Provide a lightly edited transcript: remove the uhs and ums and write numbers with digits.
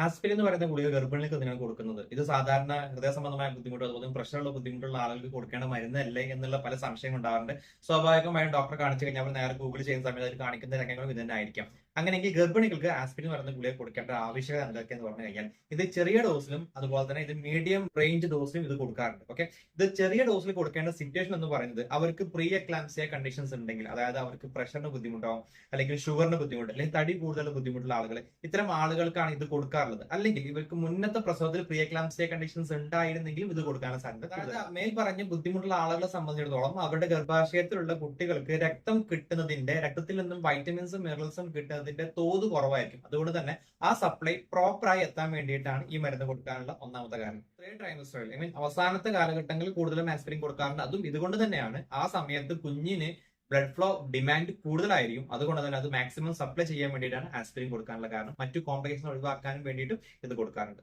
Aspirin എന്ന് പറയുന്ന ഗുളിക ഗർഭിണികൾക്ക് എന്തിനാണ് കൊടുക്കുന്നത്? ഇത് സാധാരണ ഹൃദയ സംബന്ധമായ ബുദ്ധിമുട്ടോ അതുപോലെ പ്രഷറുള്ള ബുദ്ധിമുട്ടുള്ള ആളുകൾക്ക് കൊടുക്കേണ്ട മരുന്നല്ലേ എന്നുള്ള പല സംശയങ്ങൾ ഉണ്ടാവാറുണ്ട്. സ്വാഭാവികമായും ഡോക്ടറെ കാണിച്ചു കഴിഞ്ഞാൽ അവർ നേരെ ഗൂഗിൾ ചെയ്യുന്ന സമയത്ത് അവർ കാണിക്കുന്ന രംഗങ്ങളും ഇത് തന്നെ ആയിരിക്കാം. അങ്ങനെയെങ്കിൽ ഗർഭിണികൾക്ക് ആസ്പിരിൻ എന്ന് പറയുന്ന ഗുളിക കൊടുക്കേണ്ട ആവശ്യകത എന്തൊക്കെയെന്ന് പറഞ്ഞു കഴിഞ്ഞാൽ ഇത് ചെറിയ ഡോസിലും അതുപോലെ തന്നെ ഇത് മീഡിയം റേഞ്ച് ഡോസിലും ഇത് കൊടുക്കാറുണ്ട്. ഓക്കെ, ഇത് ചെറിയ ഡോസിൽ കൊടുക്കേണ്ട സിറ്റുവേഷൻ എന്ന് പറയുന്നത് അവർക്ക് പ്രീ എക്ലാംസിയ കണ്ടീഷൻസ് ഉണ്ടെങ്കിൽ, അതായത് അവർക്ക് പ്രഷറിന് ബുദ്ധിമുട്ടോ അല്ലെങ്കിൽ ഷുഗറിന് ബുദ്ധിമുട്ട് അല്ലെങ്കിൽ തടി കൂടുതൽ ബുദ്ധിമുട്ടുള്ള ആളുകൾ, ഇത്തരം ആളുകൾക്കാണ് ഇത് കൊടുക്കാറുള്ളത്. അല്ലെങ്കിൽ ഇവർക്ക് മുന്നത്തെ പ്രസവത്തിൽ പ്രീ എക്ലാംസിയ കണ്ടീഷൻസ് ഉണ്ടായിരുന്നെങ്കിലും ഇത് കൊടുക്കാനുള്ള സാധ്യത. അതായത് മേൽ പറഞ്ഞ ബുദ്ധിമുട്ടുള്ള ആളുകളെ സംബന്ധിച്ചിടത്തോളം അവരുടെ ഗർഭാശയത്തിലുള്ള കുട്ടികൾക്ക് രക്തം കിട്ടുന്നതിന്റെ, രക്തത്തിൽ നിന്നും വൈറ്റമിൻസും മിനറൽസും കിട്ടുന്നതിന്റെ തോത് കുറവായിരിക്കും. അതുകൊണ്ട് തന്നെ ആ സപ്ലൈ പ്രോപ്പറായി എത്താൻ വേണ്ടിയിട്ടാണ് ഈ മരുന്ന് കൊടുക്കാനുള്ള ഒന്നാമത്തെ കാരണം. തേർഡ് ട്രൈമസ്റ്ററിൽ ഐ മീൻ അവസാനത്തെ കാലഘട്ടങ്ങളിൽ കൂടുതലും ആസ്പിരിൻ കൊടുക്കാറുണ്ട്. അതും ഇതുകൊണ്ട് തന്നെയാണ് ആ സമയത്ത് കുഞ്ഞിന് ബ്ലഡ് ഫ്ലോ ഡിമാൻഡ് കൂടുതലായിരിക്കും. അതുകൊണ്ട് തന്നെ അത് മാക്സിമം സപ്ലൈ ചെയ്യാൻ വേണ്ടിയിട്ടാണ് ആസ്പിരിൻ കൊടുക്കാനുള്ള കാരണം. മറ്റു കോംപ്ലിക്കേഷൻ ഒഴിവാക്കാനും വേണ്ടിയിട്ടും ഇത് കൊടുക്കാറുണ്ട്.